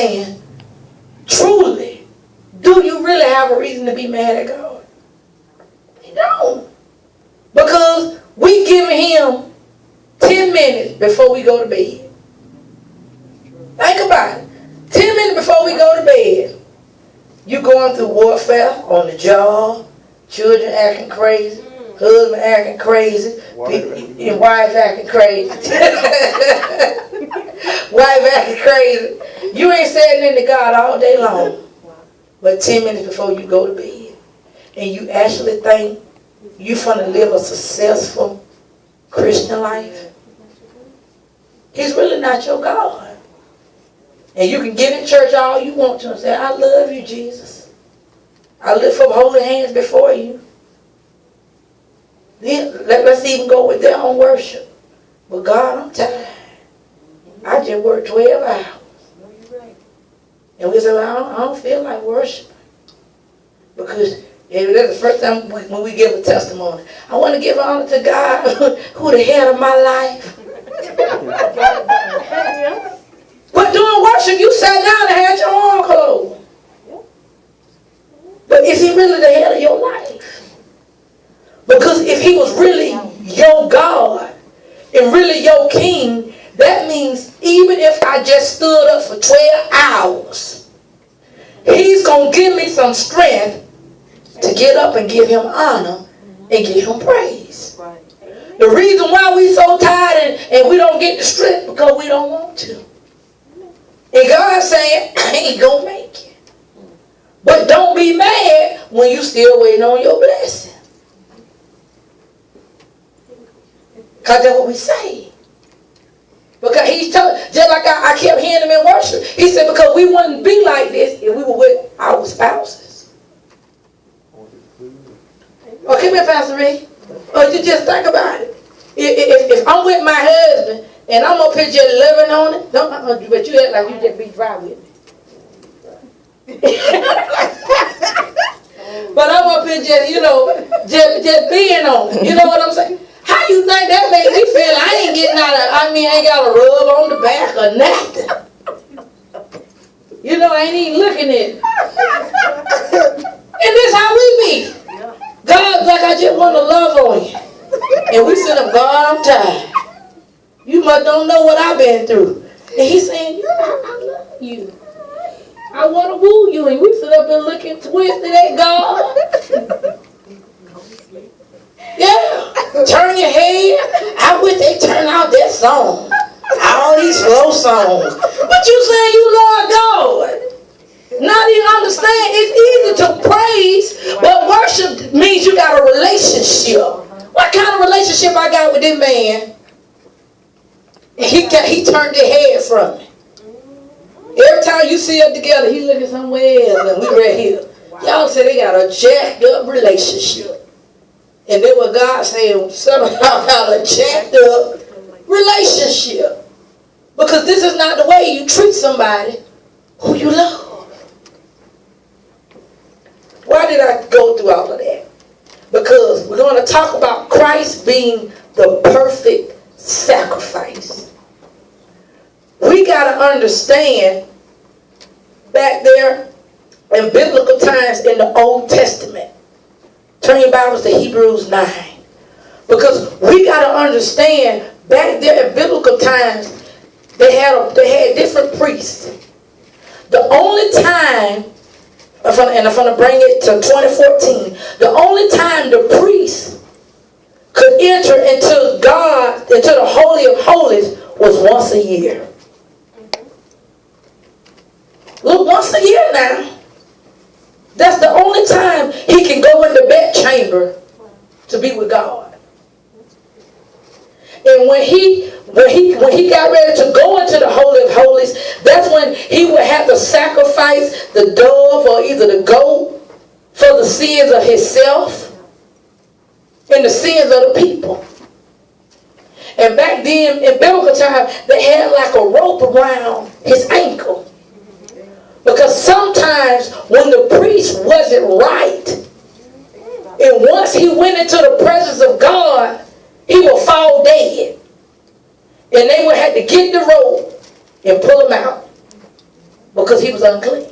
saying, truly, do you really have a reason to be mad at God? You don't. Because we giving him 10 minutes before we go to bed. Think about it. 10 minutes before we go to bed, you going through warfare on the job, children acting crazy, husband acting crazy, and wife acting crazy. Wife acting crazy. You ain't saying anything to God all day long. But 10 minutes before you go to bed, and you actually think you're going to live a successful Christian life, he's really not your God. And you can get in church all you want to and say, I love you, Jesus. I lift up holy hands before you. Then let's even go with their own worship. But God, I'm tired. I just worked 12 hours. And we say, well, I don't feel like worshiping. Because that's the first time when we give a testimony. I want to give honor to God, who the head of my life. But during worship, you sat down and had your arm closed. But is he really the head of your life? Because if he was really your God and really your king, that means even if I just stood up for 12 hours, he's going to give me some strength to get up and give him honor and give him praise. The reason why we so tired and we don't get the strength because we don't want to. And God's saying, I ain't going to make it. But don't be mad when you still waiting on your blessing. Because that's what we say. Because he's telling, just like I kept hearing him in worship. He said, because we wouldn't be like this if we were with our spouses. Oh, come here, Pastor Rick. Or you just think about it. If I'm with my husband, and I'm up here just living on it. But you act like you just be dry with me. But I'm up here just being on it. You know what I'm saying? How you think that make me feel? I ain't getting out of, I ain't got a rub on the back or nothing. You know, I ain't even looking at it. And this how we be. God's like, I just want to love on you. And we sit up, God, I'm tired. You must don't know what I've been through. And he's saying, I love you. I want to woo you. And we sit up and looking twisted at God. Yeah. Turn your head. I wish they turn out that song. All these slow songs. But you saying you love God. Not even understand. It's easy to praise, but worship means you got a relationship. What kind of relationship I got with this man? He turned his head from me. Every time you see us together, he looking somewhere else, and we right here. Y'all say they got a jacked up relationship. And then what God saying, some of y'all got a jacked up relationship. Because this is not the way you treat somebody who you love. Why did I go through all of that? Because we're going to talk about Christ being the perfect sacrifice. We got to understand back there in biblical times in the Old Testament. Turn your Bibles to Hebrews 9. Because we got to understand back there in biblical times they had different priests. The only time, and I'm going to bring it to 2014, the only time the priest could enter into God, into the Holy of Holies, was once a year. Look, once a year now. That's the only time he can go in the bedchamber to be with God. And when he got ready to go into the Holy of Holies, that's when he would have to sacrifice the dove or either the goat for the sins of himself and the sins of the people. And back then, in biblical time, they had like a rope around his ankle. Because sometimes when the priest wasn't right, and once he went into the presence of God, he would fall dead. And they would have to get the rope and pull him out. because he was unclean.